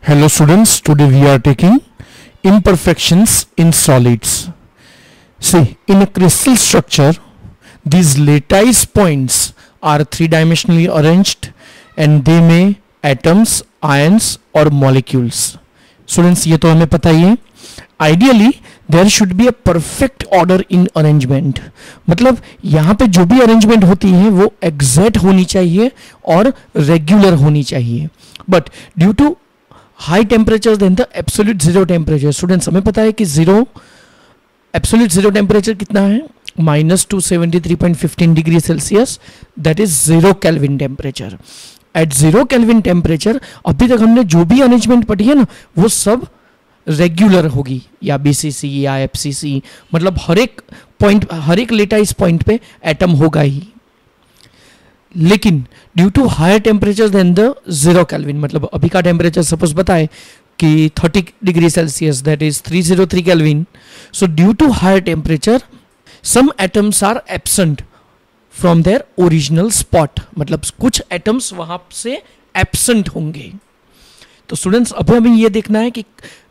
Hello students, today we are taking imperfections in solids. See, in a crystal structure, these lattice points are three-dimensionally arranged and they may atoms, ions or molecules. Students, ये तो हमें पता ही है. Ideally, there should be a perfect order in arrangement. मतलब यहाँ पे जो भी arrangement होती है वो exact होनी चाहिए और regular होनी चाहिए. But due to high temperatures than the absolute zero temperature, students हमें पता है कि absolute zero temperature कितना है, -273.15 degree Celsius, that is 0 Kelvin temperature. At 0 Kelvin temperature अभी तक हमने जो भी अरेंजमेंट पढ़ी है ना वो सब रेगुलर होगी, या BCC या FCC, मतलब हर एक लेटाइस पॉइंट पे एटम होगा ही. लेकिन due to higher temperature then the 0 kelvin, मतलब अभी का टेम्परेचर सपोज बताए कि 30 degree celsius, that is 303 kelvin. So due to higher temperature some atoms are absent from their original spot, मतलब कुछ एटम्स वहां से एब्सेंट होंगे. तो स्टूडेंट्स अभी हमें ये देखना है कि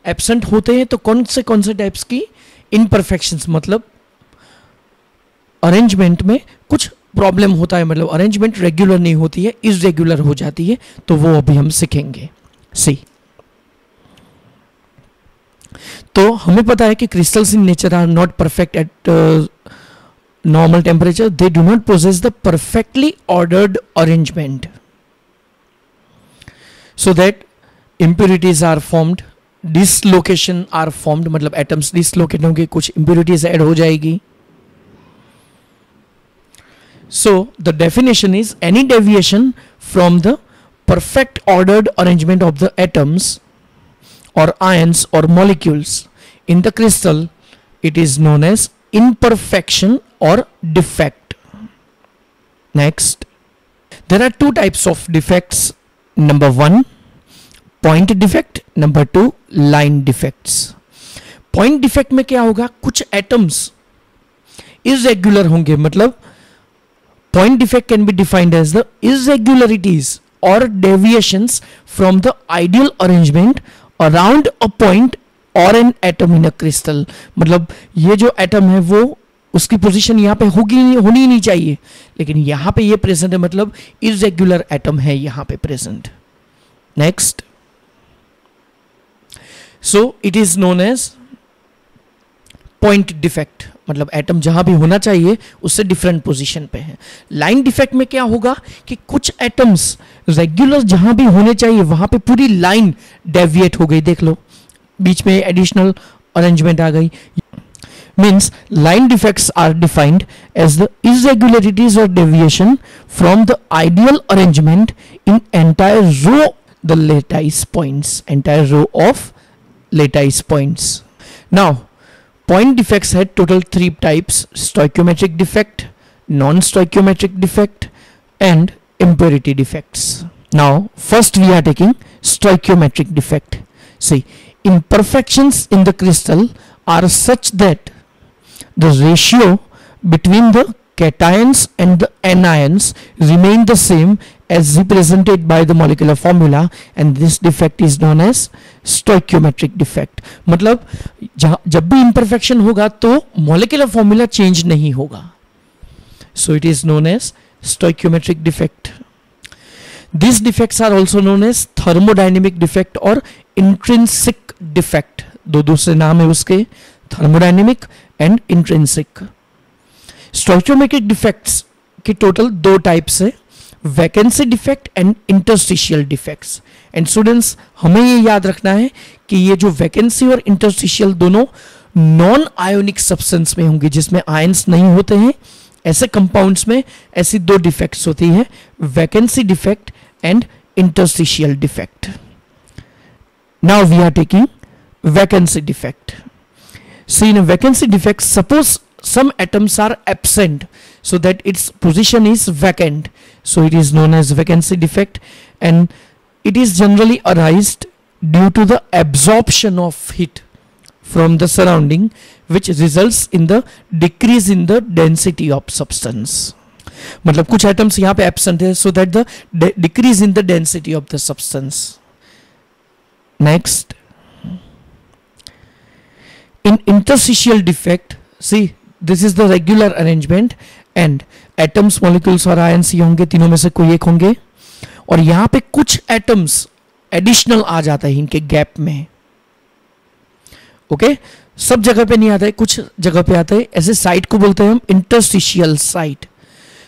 एब्सेंट होते हैं तो कौन से टाइप्स की इनपरफेक्शंस, मतलब अरेंजमेंट में कुछ प्रॉब्लम होता है, मतलब अरेंजमेंट रेगुलर नहीं होती है, इरेगुलर हो जाती है, तो वो अभी हम सीखेंगे. सी, तो हमें पता है कि crystals in nature are not perfect at normal temperature, they do not possess the perfectly ordered arrangement, so that impurities are formed, dislocation are formed, मतलब एटम्स डिसलोकेट होंगे, कुछ impurities ऐड हो जाएगी. So the definition is any deviation from the perfect ordered arrangement of the atoms or ions or molecules in the crystal, it is known as imperfection or defect. Next, there are two types of defects. Number one, point defect. Number two, line defects. Point defect में क्या होगा, कुछ atoms irregular होंगे, मतलब point defect can be defined as the irregularities or deviations from the ideal arrangement around a point or an atom in a crystal. मतलब ये जो atom है वो उसकी पोजीशन यहाँ पे होनी नहीं चाहिए, लेकिन यहाँ पे ये प्रेजेंट है, मतलब irregular एटम है यहाँ पे present. Next, so it is known as point defect, मतलब एटम जहां भी होना चाहिए उससे डिफरेंट पोजीशन पे है. लाइन डिफेक्ट में क्या होगा कि कुछ एटम्स रेगुलर जहां भी होने चाहिए वहां पे पूरी लाइन डेविएट हो गई, देख लो बीच में एडिशनल अरेंजमेंट आ गई. Means line defects are defined as the irregularities और deviation from the ideal arrangement in entire row the lattice points, entire row of lattice points. Now, point defects had total three types: stoichiometric defect, non-stoichiometric defect, and impurity defects. Now, first we are taking stoichiometric defect. See, imperfections in the crystal are such that the ratio between the cations and the anions remain the same as represented by the molecular formula, and this defect is known as stoichiometric defect. मतलब जब भी imperfection होगा तो molecular formula change नहीं होगा, so it is known as stoichiometric defect. These defects are also known as thermodynamic defect और intrinsic defect. दो दूसरे नाम है उसके, thermodynamic and intrinsic. Stoichiometric defects के टोटल दो टाइप्स है, vacancy defect and interstitial defects. And students हमें ये याद रखना है कि ये जो वैकेंसी और इंटरस्टिशियल दोनों नॉन आयोनिक सब्सटेंस में होंगे, जिसमें आयंस नहीं होते हैं. ऐसे कंपाउंड्स में ऐसी दो डिफेक्ट्स होती है, vacancy defect and interstitial defect. Now we are taking vacancy defect. See, in vacancy defect suppose some atoms are absent so that its position is vacant, so it is known as vacancy defect, and it is generally arised due to the absorption of heat from the surrounding, which results in the decrease in the density of substance. मतलब कुछ atoms यहाँ पे absent है so that the decrease in the density of the substance. Next, in interstitial defect, see this is the regular arrangement and atoms, molecules और ions ये होंगे, तीनों में से कोई एक होंगे और यहाँ पे कुछ atoms एडिशनल आ जाता है इनके गैप में. ओके सब जगह पे नहीं आता है, कुछ जगह पे आता है. ऐसे साइट को बोलते हैं हम interstitial site.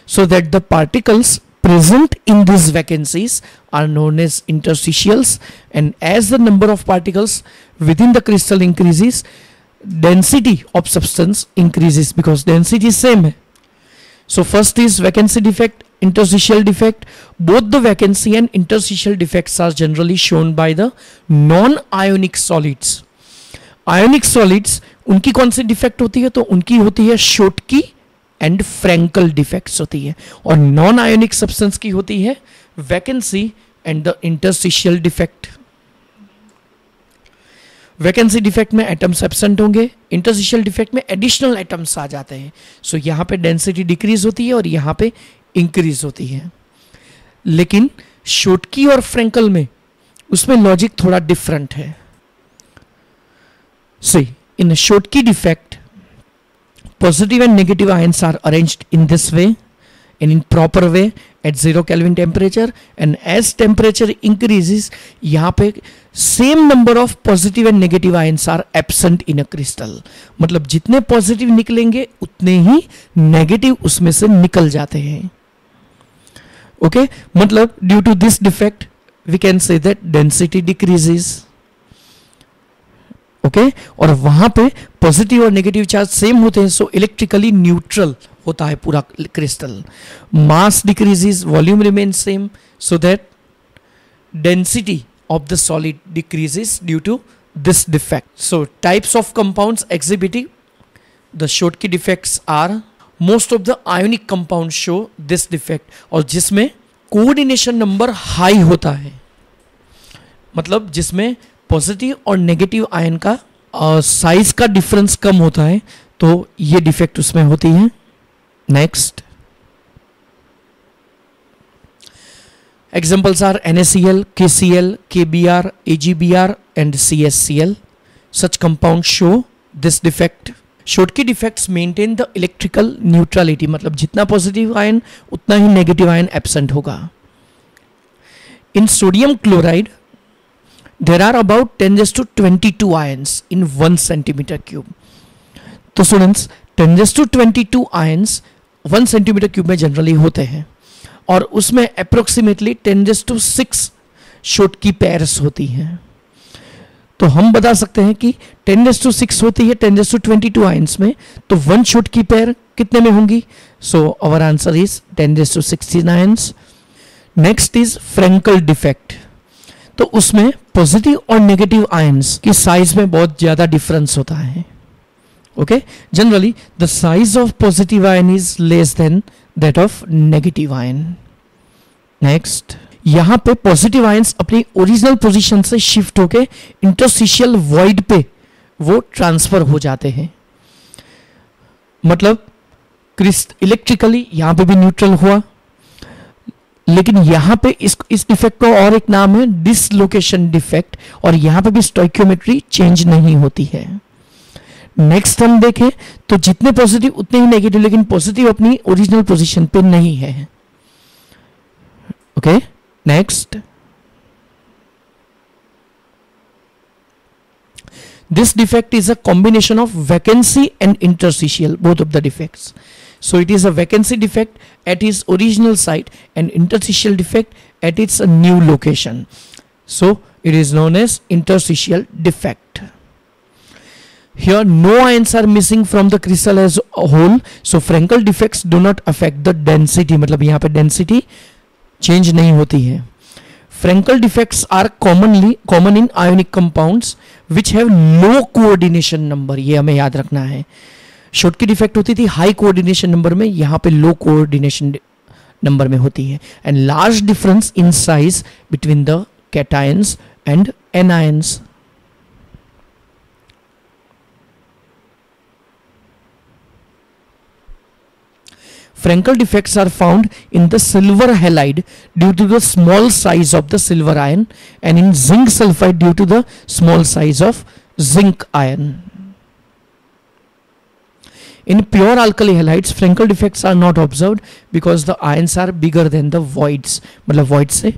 So that the particles present in these vacancies are known as interstitials, and as the number of particles within the crystal increases, density of substance increases because density is same hai. So first is vacancy defect, interstitial defect. Both the vacancy and interstitial defects are generally shown by the non-ionic solids. Ionic solids उनकी कौन सी defect होती है? तो उनकी होती है शोटकी and Frankel defects होती है, और नॉन आयोनिक सब्सटेंस की होती है vacancy and the interstitial defect. Vacancy defect में एटम्स एब्सेंट होंगे, इंटरस्टिशियल डिफेक्ट में एडिशनल एटम्स आ जाते हैं. सो यहाँ पे डेंसिटी डिक्रीज होती है और यहाँ पे इंक्रीज होती है. लेकिन शोटकी और फ्रैंकल में उसमें लॉजिक थोड़ा डिफरेंट है. सी इन शोटकी defect positive and negative ions are arranged in this way and in proper way at 0 Kelvin temperature, and as temperature increases यहाँ पे same number of positive and negative ions are absent in a crystal. मतलब जितने positive निकलेंगे उतने ही negative उसमें से निकल जाते हैं. Okay, मतलब due to this defect we can say that density decreases. Okay और वहां पे पॉजिटिव और नेगेटिव चार्ज सेम होते हैं, सो इलेक्ट्रिकली न्यूट्रल होता है पूरा crystal. Mass decreases, volume remain same, so that density of the solid decreases due to this defect. So types of compounds exhibiting the Schottky defects are most of the ionic compound show this defect, और जिसमें coordination number high होता है, मतलब जिसमें positive और negative ion का size का difference कम होता है, तो ये डिफेक्ट उसमें होती है. Next examples are NaCl, KCl, KBr, AgBr and CSCl. Such compounds show this defect. Schottky defects maintain the electrical neutrality, मतलब जितना पॉजिटिव आयन उतना ही नेगेटिव आयन एब्सेंट होगा. इन sodium chloride there are about 10^22 ions in 1 centimeter cube. तो students 10^22 ions 1 centimeter cube में generally होते हैं, और उसमें अप्रोक्सीमेटली 10^6 शोटकी पेयर्स होती हैं. तो हम बता सकते हैं कि 10^6 होती है 10^22 आयंस में, तो 1 शोटकी पेयर कितने में होंगी? So our answer is 10^16 ions. Next is Frenkel defect. तो उसमें पॉजिटिव और नेगेटिव आयंस की साइज में बहुत ज्यादा डिफरेंस होता है. Okay generally the size of positive ion is less than that of negative ion. Next यहां पे पॉजिटिव आयंस अपनी ओरिजिनल पोजीशन से शिफ्ट होके इंटरस्टिशियल वॉइड पे वो ट्रांसफर हो जाते हैं. मतलब इलेक्ट्रिकली यहां पे भी न्यूट्रल हुआ, लेकिन यहां पे इस डिफेक्ट का और एक नाम है डिसलोकेशन डिफेक्ट, और यहां पे भी स्टोइकियोमेट्री चेंज नहीं होती है. नेक्स्ट हम देखें तो जितने पॉजिटिव उतने ही नेगेटिव, लेकिन पॉजिटिव अपनी ओरिजिनल पोजीशन पे नहीं है. Okay next this defect is a combination of vacancy and interstitial, both of the defects. So it is a vacancy defect at its original site and interstitial defect at its new location. So it is known as interstitial defect. Here no ions are missing from the crystal as a whole, so Frankel defects do not affect the density. मतलब यहाँ पे density change नहीं होती है. Frankel defects are common in ionic compounds which have low coordination number. ये हमें याद रखना है. शोटकी डिफेक्ट होती थी हाई कोऑर्डिनेशन नंबर में, यहाँ पे लो कोऑर्डिनेशन नंबर में होती है. And large difference in size between the cations and anions. Frankel defects are found in the silver halide due to the small size of the silver ion, and in zinc sulfide due to the small size of zinc ion. In pure alkali halides, Frankel defects are not observed because the ions are bigger than the voids. मतलब void से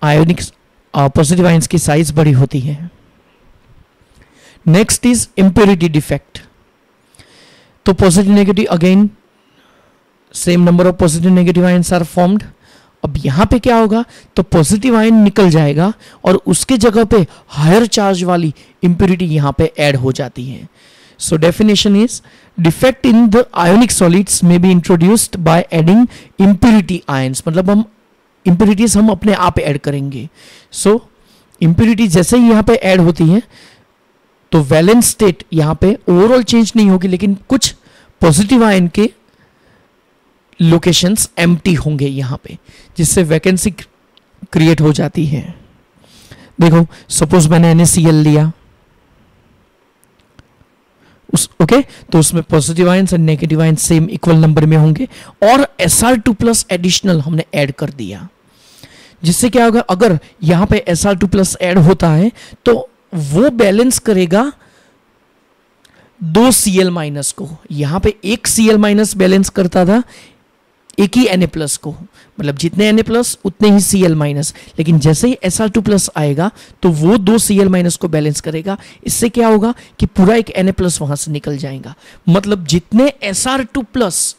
ionic positive ions की size बड़ी होती है. Next is impurity defect. तो positive negative again same number of positive negative ions are formed. अब यहां पे क्या होगा, तो पॉजिटिव आयन निकल जाएगा और उसके जगह पे हायर चार्ज वाली इंप्योरिटी यहां पे ऐड हो जाती है. So definition is defect in the ionic solids में be introduced by adding impurity ions. मतलब हम इंप्योरिटीज हम अपने आप ऐड करेंगे. सो इंप्योरिटी जैसे ही यहां पे ऐड होती है तो वैलेंस स्टेट यहां पे ओवरऑल चेंज नहीं होगी, लेकिन कुछ पॉजिटिव आयन के लोकेशंस एम्प्टी होंगे यहां पे, जिससे वैकेंसी क्रिएट हो जाती है. देखो सपोज मैंने NaCl लिया ओके, तो उसमें पॉजिटिव आयंस और negative ions same equal number में होंगे और Sr2+ एडिशनल हमने ऐड कर दिया, जिससे क्या होगा, अगर यहां पे Sr2+ ऐड होता है तो वो बैलेंस करेगा 2 Cl- को. यहां पे एक Cl- बैलेंस करता था एक ही Na+ को, मतलब जितने Na+ उतने ही Cl-, लेकिन जैसे ही Sr2+ आएगा तो वो 2 Cl- को बैलेंस करेगा. इससे क्या होगा कि पूरा एक Na+ वहां से निकल जाएगा. मतलब जितने Sr2+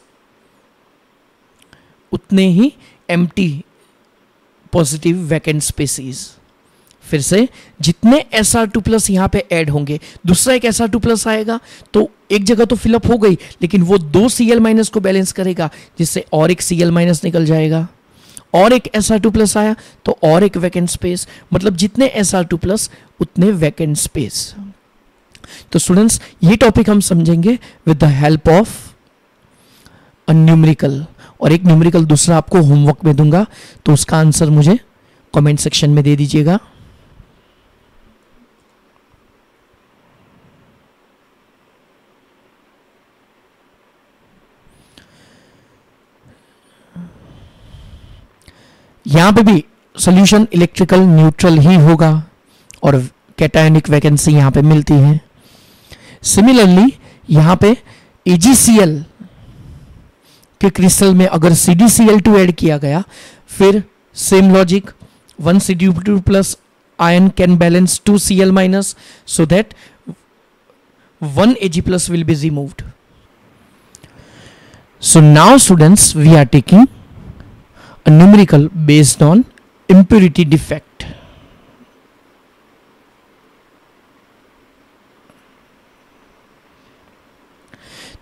उतने ही एम्प्टी पॉजिटिव वैकेंट स्पेसीज. फिर से जितने Sr2+ यहां पे ऐड होंगे, दूसरा एक Sr2+ आएगा तो एक जगह तो फिलअप हो गई, लेकिन वो 2 Cl- को बैलेंस करेगा, जिससे और एक Cl- निकल जाएगा. और एक Sr2+ आया तो और एक वैकेंट स्पेस. मतलब जितने Sr2+ उतने वैकेंट स्पेस. तो स्टूडेंट्स ये टॉपिक हम समझेंगे with the help of a numerical. और एक न्यूमेरिकल दूसरा आपको होमवर्क में दूंगा, तो उसका आंसर मुझे कमेंट सेक्शन में दे दीजिएगा. यहां पे भी सॉल्यूशन इलेक्ट्रिकल न्यूट्रल ही होगा और कैटायनिक वैकेंसी यहां पे मिलती है. सिमिलरली यहां पे AgCl के क्रिस्टल में अगर CdCl2 ऐड किया गया, फिर same logic 1 Cd2+ ion can balance 2 Cl- so that 1 Ag+ will be removed. So now students we are taking a numerical based on impurity defect.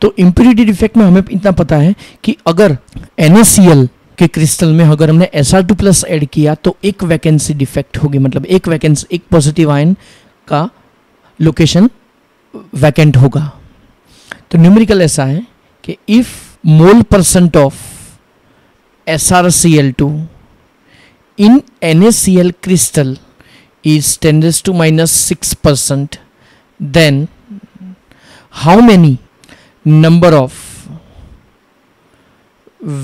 तो impurity defect में हमें इतना पता है कि अगर NaCl के क्रिस्टल में अगर हमने Sr2+ ऐड किया तो एक वैकेंसी डिफेक्ट होगी. मतलब एक पॉजिटिव आयन का लोकेशन वैकेंट होगा. तो न्यूमेरिकल ऐसा है कि if mole % of SrCl2 in NaCl crystal is 10⁻⁶%, then how many number of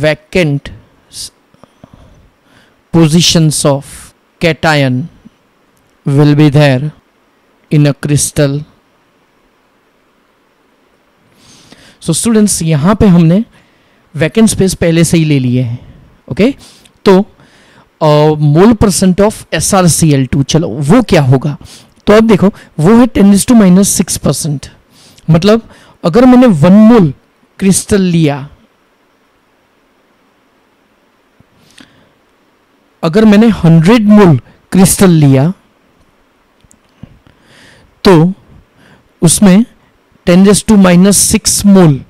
vacant positions of cation will be there in a crystal. So students यहाँ पे हमने वैकेंट स्पेस पहले से ही ले लिए हैं. ओके, तो मोल % ऑफ SrCl2, चलो वो क्या होगा. तो अब देखो वो है 10⁻⁶%. मतलब अगर मैंने 1 मोल क्रिस्टल लिया, अगर मैंने 100 मोल क्रिस्टल लिया तो उसमें 10⁻⁶ मोल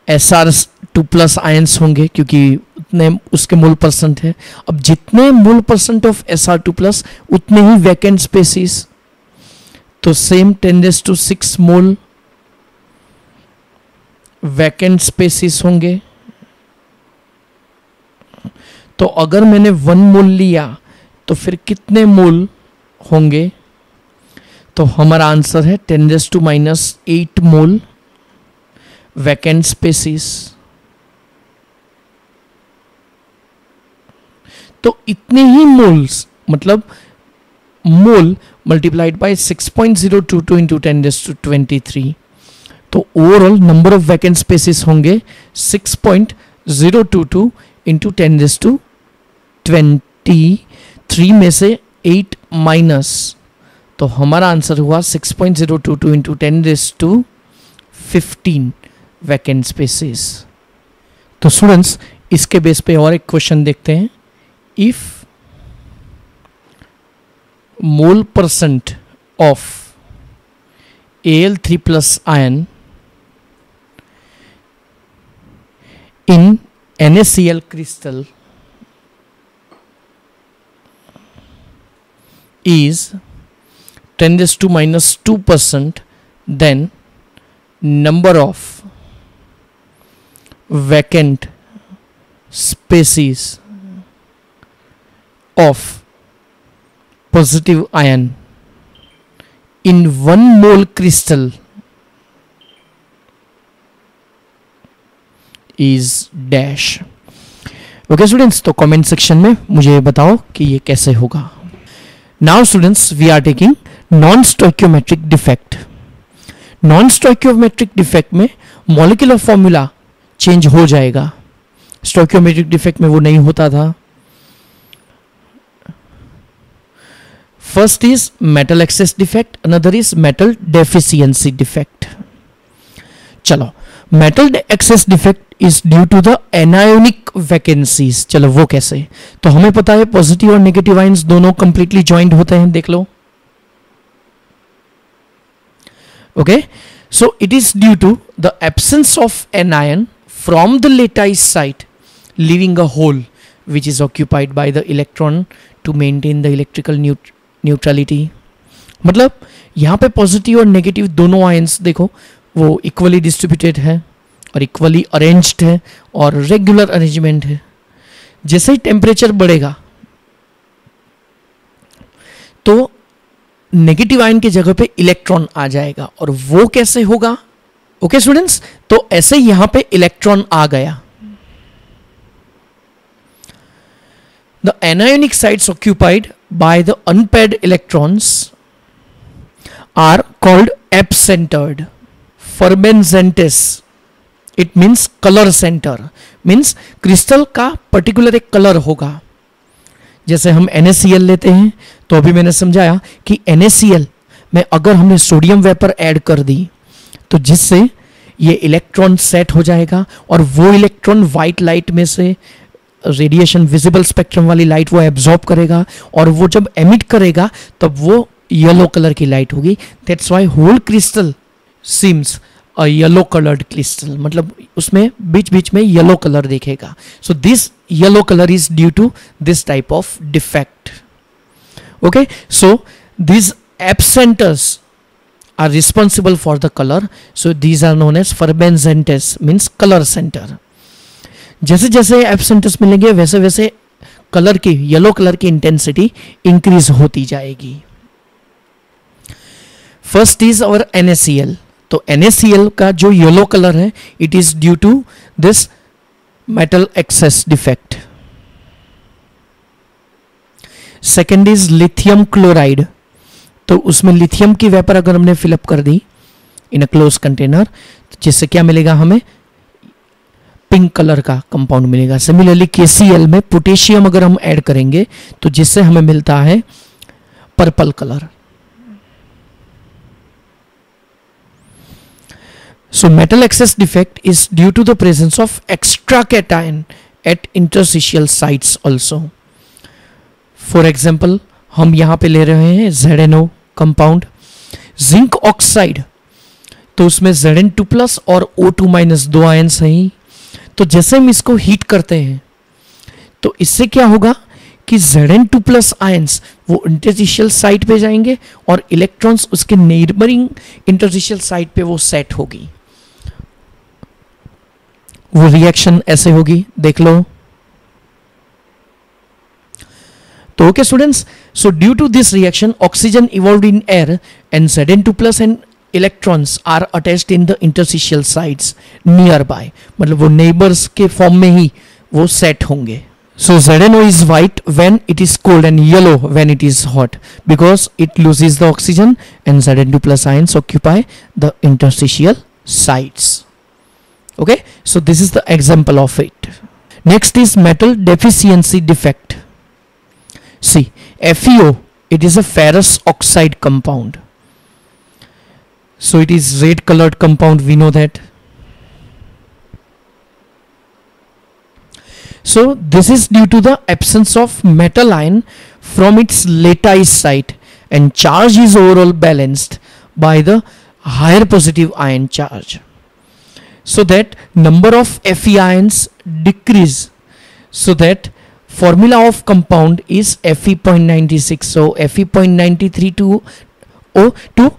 Sr2+ आयंस होंगे, क्योंकि उतने उसके मोल % है. अब जितने मोल % ऑफ Sr2+ उतने ही वैकेंट स्पेसीज. तो सेम 10⁶ मोल वैकेंट स्पेसीज होंगे. तो अगर मैंने 1 मोल लिया तो फिर कितने मोल होंगे. तो हमारा आंसर है 10⁻⁸ मोल वैकेंट स्पेसिस। तो इतने ही मोल्स, मतलब मोल मल्टीप्लाइड बाय 6.022 इंटू 10⁻23, तो overall number of vacant spaces होंगे 6.022 इंटू 10⁻23 में से 8 माइनस, तो हमारा आंसर हुआ 6.022 इंटू 10⁻15 वैकेंट स्पेसिस। तो स्टूडेंट्स इसके बेस पे और एक क्वेश्चन देखते हैं। If mole percent of Al3 plus ion in NaCl crystal is 10⁻²%, then number of vacant species of positive ion in 1 mole crystal is dash। Okay students, तो comment section में मुझे बताओ कि ये कैसे होगा। Now students we are taking non stoichiometric defect. Non stoichiometric defect में molecular formula change हो जाएगा, स्टोइकियोमेट्रिक डिफेक्ट में वो नहीं होता था। First is metal excess defect, another is metal deficiency defect। चलो, metal excess defect is due to the anionic vacancies। चलो वो कैसे, तो हमें पता है पॉजिटिव और नेगेटिव आयंस दोनों कंप्लीटली ज्वाइंट होते हैं, देख लो। Okay, so it is due to the absence of an ion from the lattice site leaving a hole which is occupied by the electron to maintain the electrical neutrality. मतलब यहाँ पे positive और negative दोनों ions देखो वो equally distributed है और equally arranged है और रेगुलर अरेंजमेंट है। जैसे ही टेम्परेचर बढ़ेगा तो नेगेटिव आयन की जगह पे इलेक्ट्रॉन आ जाएगा, और वो कैसे होगा? ओके स्टूडेंट्स, तो ऐसे यहां पे इलेक्ट्रॉन आ गया। The anionic sites occupied by the unpaired electrons are called abcentered. Fermensentes, it means color center, means crystal का पर्टिकुलर एक कलर होगा। जैसे हम NaCl लेते हैं तो अभी मैंने समझाया कि NaCl में अगर हमने सोडियम वेपर ऐड कर दी तो जिससे ये इलेक्ट्रॉन सेट हो जाएगा, और वो इलेक्ट्रॉन वाइट लाइट में से रेडिएशन विजिबल स्पेक्ट्रम वाली लाइट वो एब्जॉर्ब करेगा, और वो जब एमिट करेगा तब वो येलो कलर की लाइट होगी। That's why whole crystal seems a yellow coloured crystal, मतलब उसमें बीच बीच में येलो कलर दिखेगा। So this yellow colour is due to this type of defect. Okay, so this absenters are responsible for the color, so these are known as Fermensentes, means color center। जैसे जैसे एब्सेंटर्स मिलेंगे वैसे वैसे colour की, yellow colour की intensity increase होती जाएगी। First is our NaCl, तो NaCl का जो येलो कलर है it is due to this metal excess defect. Second is lithium chloride, तो उसमें लिथियम की वेपर अगर हमने फिलअप कर दी इन अ क्लोज कंटेनर, तो जिससे क्या मिलेगा हमें? पिंक कलर का कंपाउंड मिलेगा। सिमिलरली KCl में पोटेशियम अगर हम ऐड करेंगे तो जिससे हमें मिलता है purple colour. So metal excess defect is due to the presence of extra cation at interstitial sites also. For example हम यहां पे ले रहे हैं ZnO कंपाउंड, जिंक ऑक्साइड, तो उसमें Zn2+ और O2- दो आयंस हैं। तो जैसे हम इसको हीट करते हैं तो इससे क्या होगा कि Zn2+ आयंस वो इंटरस्टिशियल साइट पे जाएंगे और इलेक्ट्रॉन्स उसके नेबरिंग इंटरस्टिशियल साइट पे वो सेट होगी। वो रिएक्शन ऐसे होगी, देख लो। तो okay students, so due to this reaction oxygen evolved in air and Zn2+ and electrons are attached in the interstitial sides nearby, मतलब वो नेबर्स के फॉर्म में ही वो सेट होंगे. So ZnO is white when it is cold and yellow when it is hot because it loses the oxygen and Zn2 plus ions occupy the interstitial sites. Okay, so this is the example of it. Next is metal deficiency defect. See, FeO, it is a ferrous oxide compound. So it is red colored compound, we know that. So this is due to the absence of metal ion from its lattice site and charge is overall balanced by the higher positive ion charge, so that number of Fe ions decrease, so that formula of compound is Fe.96. so Fe.93 O to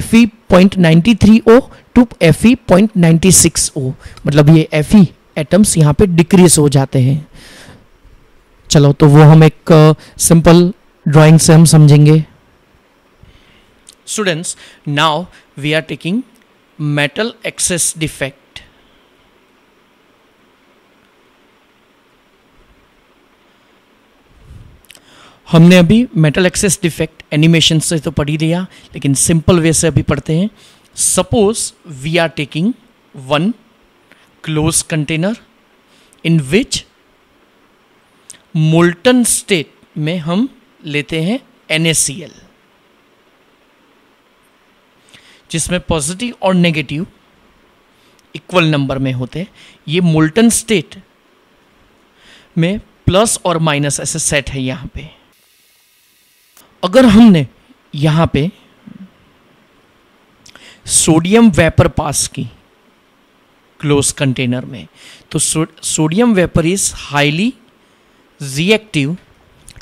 Fe.93O to Fe.96O, मतलब ये Fe atoms यहाँ पे decrease हो जाते हैं. चलो तो वो हम एक सिंपल ड्राइंग से हम समझेंगे. Students, now we are taking metal excess defect. हमने अभी मेटल एक्सेस डिफेक्ट एनिमेशन से तो पढ़ ही लिया, लेकिन सिंपल वे से अभी पढ़ते हैं. Suppose we are taking one closed container in which molten state में हम लेते हैं NaCl, जिसमें पॉजिटिव और नेगेटिव इक्वल नंबर में होते हैं. ये मोल्टन स्टेट में प्लस और माइनस ऐसे सेट है. यहां पे अगर हमने यहां पे सोडियम वेपर पास की क्लोज कंटेनर में, तो sodium vapour is highly reactive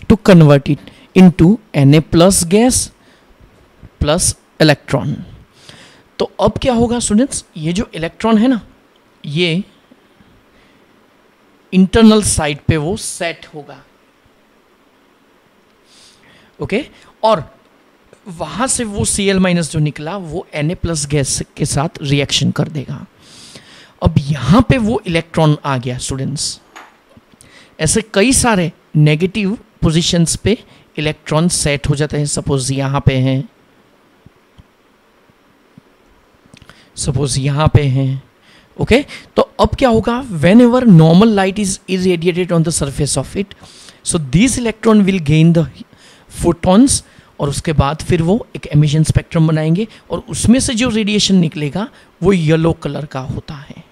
to convert it into Na plus gas plus electron. तो अब क्या होगा स्टूडेंट्स, ये जो इलेक्ट्रॉन है ना, ये इंटरनल साइड पे वो सेट होगा. ओके, और वहां से वो Cl माइनस जो निकला वो Na प्लस गैस के साथ रिएक्शन कर देगा. अब यहां पे वो इलेक्ट्रॉन आ गया स्टूडेंट्स. ऐसे कई सारे नेगेटिव पोजीशंस पे इलेक्ट्रॉन सेट हो जाते हैं. सपोज यहां पे हैं, सपोज यहां पे हैं. ओके, तो अब क्या होगा, when ever normal light is irradiated on the surface of it, so this electron will gain the photons, और उसके बाद फिर वो एक एमिशन स्पेक्ट्रम बनाएंगे और उसमें से जो रेडिएशन निकलेगा वो येलो कलर का होता है.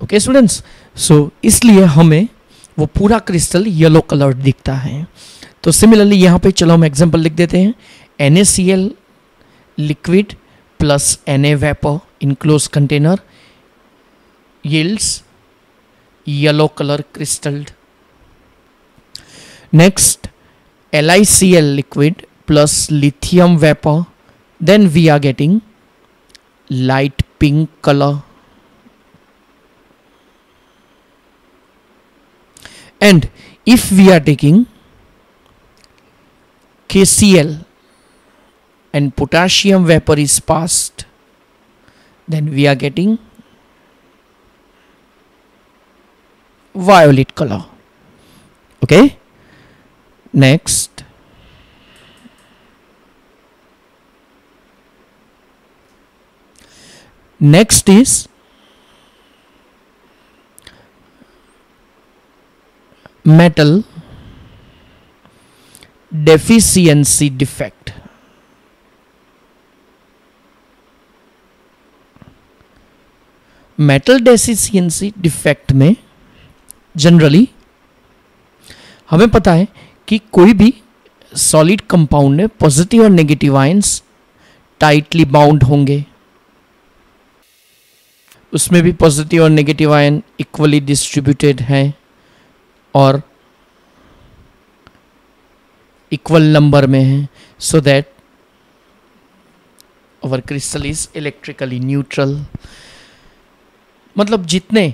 ओके स्टूडेंट्स, सो इसलिए हमें वो पूरा क्रिस्टल येलो कलर दिखता है. तो सिमिलरली यहाँ पे चलो हम एग्जांपल लिख देते हैं. NaCl liquid plus Na vapour in close container yields yellow color crystal. Next, LiCl liquid plus lithium vapor, then we are getting light pink color. And if we are taking KCl and potassium vapor is passed, then we are getting violet color. Okay, next, is metal deficiency defect. Metal deficiency defect में generally हमें पता है कि कोई भी solid compound में positive और negative ions tightly bound होंगे, उसमें भी पॉजिटिव और नेगेटिव आयन इक्वली डिस्ट्रीब्यूटेड हैं और इक्वल नंबर में हैं, so that our crystal is electrically neutral. मतलब जितने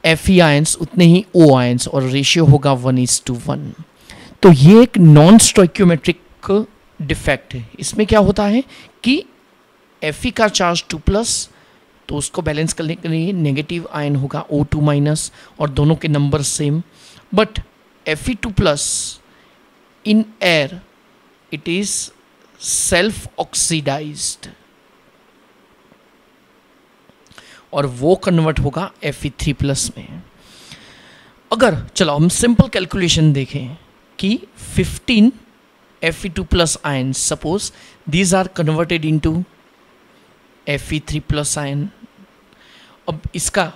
Fe आयंस उतने ही O आयंस और रेशियो होगा 1:1. तो ये एक नॉन स्टोइक्योमेट्रिक एक डिफेक्ट है। इसमें क्या होता है कि Fe का चार्ज 2+, तो उसको बैलेंस करने के लिए नेगेटिव आयन होगा O2- और दोनों के number same. But Fe2+ in air it is self oxidized और वो कन्वर्ट होगा Fe3+ में। अगर चलो हम सिंपल कैलकुलेशन देखें कि 15 Fe2+ ion, suppose these are converted into Fe3+ ion. अब इसका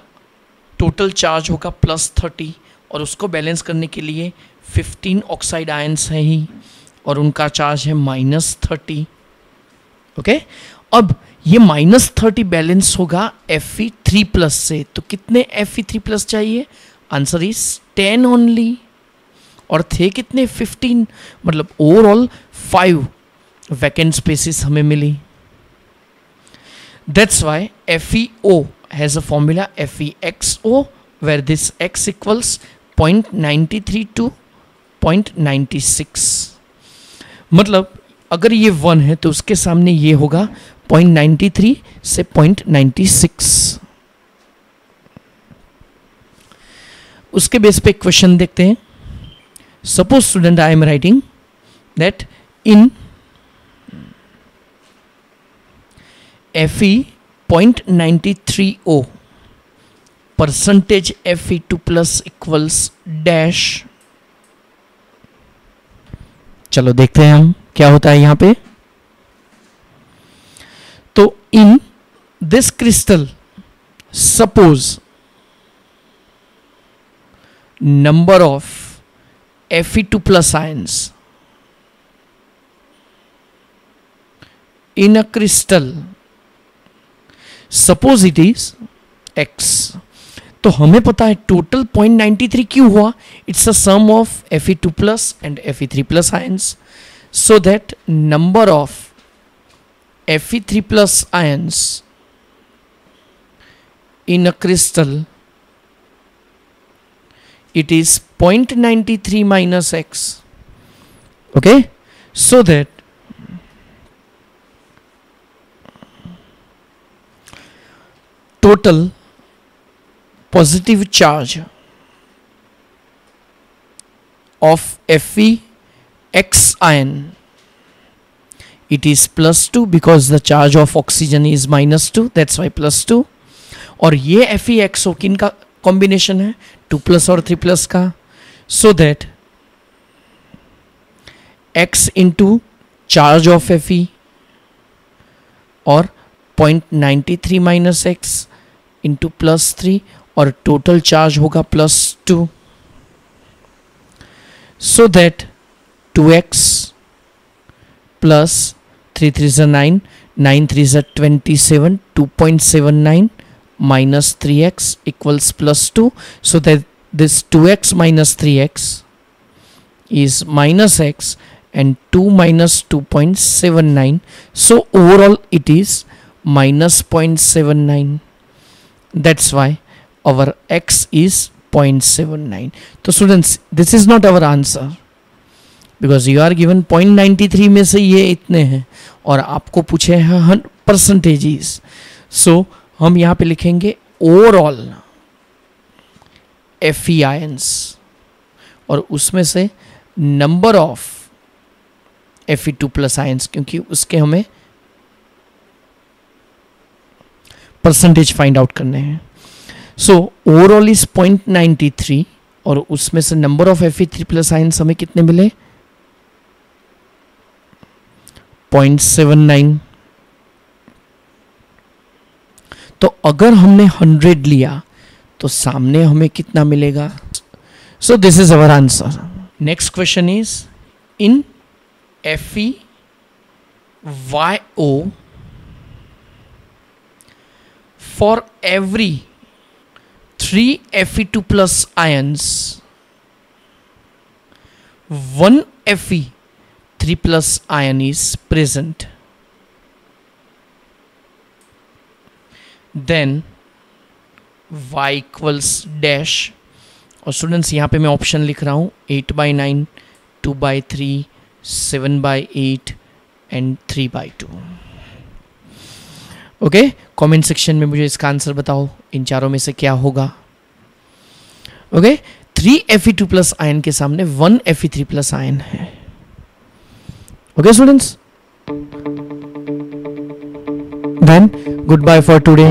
टोटल चार्ज होगा +30 और उसको बैलेंस करने के लिए 15 ऑक्साइड आयन्स हैं ही और उनका चार्ज है -30। ओके, अब ये -30 बैलेंस होगा Fe3+ से, तो कितने Fe3+ चाहिए? Answer is 10 only. और थे कितने? 15, मतलब ओवरऑल 5 वैकेंट स्पेसिस हमें मिली। That's why FeO has a formula FeXO where this X equals 0.93 to 0.96। मतलब अगर ये 1 है तो उसके सामने ये होगा 0.93 से 0.96। उसके बेस पे क्वेश्चन देखते हैं। Suppose student I am writing that in Fe 0.93O percentage Fe2+ equals dash. चलो देखते हैं हम क्या होता है यहां पे। तो in this crystal suppose number of Fe2+ ions in a crystal, suppose it is X। तो हमें पता है टोटल 0.93 क्यों हुआ? It's a sum of Fe2+ and Fe3+ ions, so that number of Fe3+ ions in a crystal it is 0.93 minus X. Okay, so that total positive charge of FeX ion, it is +2 because the charge of oxygen is -2, that's why +2। और ये FeXO किन का combination है? 2+ और 3+ का, so that X into charge of Fe और 0.93 minus X into +3 और total charge होगा +2, so that 2X plus 3 3 9, 9 3 27, 2.79 minus 3x equals +2, so that this 2x minus 3x is minus x and 2 minus 2.79, so overall it is minus 0.79, that's why our x is 0.79। तो students this is not our answer because you are given 0.93 में से ये इतने हैं और आपको पूछे हैं परसेंटेजेस, सो हम यहाँ पे लिखेंगे ओवरऑल Fe आयंस और उसमें से नंबर ऑफ Fe2+ आयंस, क्योंकि उसके हमें परसेंटेज फाइंड आउट करने हैं। सो ओवरऑल इज 0.93 और उसमें से नंबर ऑफ Fe3+ आयंस हमें कितने मिले? 0.79। तो अगर हमने 100 लिया तो सामने हमें कितना मिलेगा? So this is our answer. Next question is in FeYO for every 3 Fe2+ ions 1 Fe3+ ion is present, then y equals dash. और स्टूडेंट्स यहाँ पे मैं ऑप्शन लिख रहा हूँ 8/9, 2/3, 7/8 एंड 3/2। ओके, कमेंट सेक्शन में मुझे इसका आंसर बताओ, इन चारों में से क्या होगा। ओके, 3 Fe2+ आयन के सामने 1 Fe3+ आयन है। Okay students, then goodbye for today.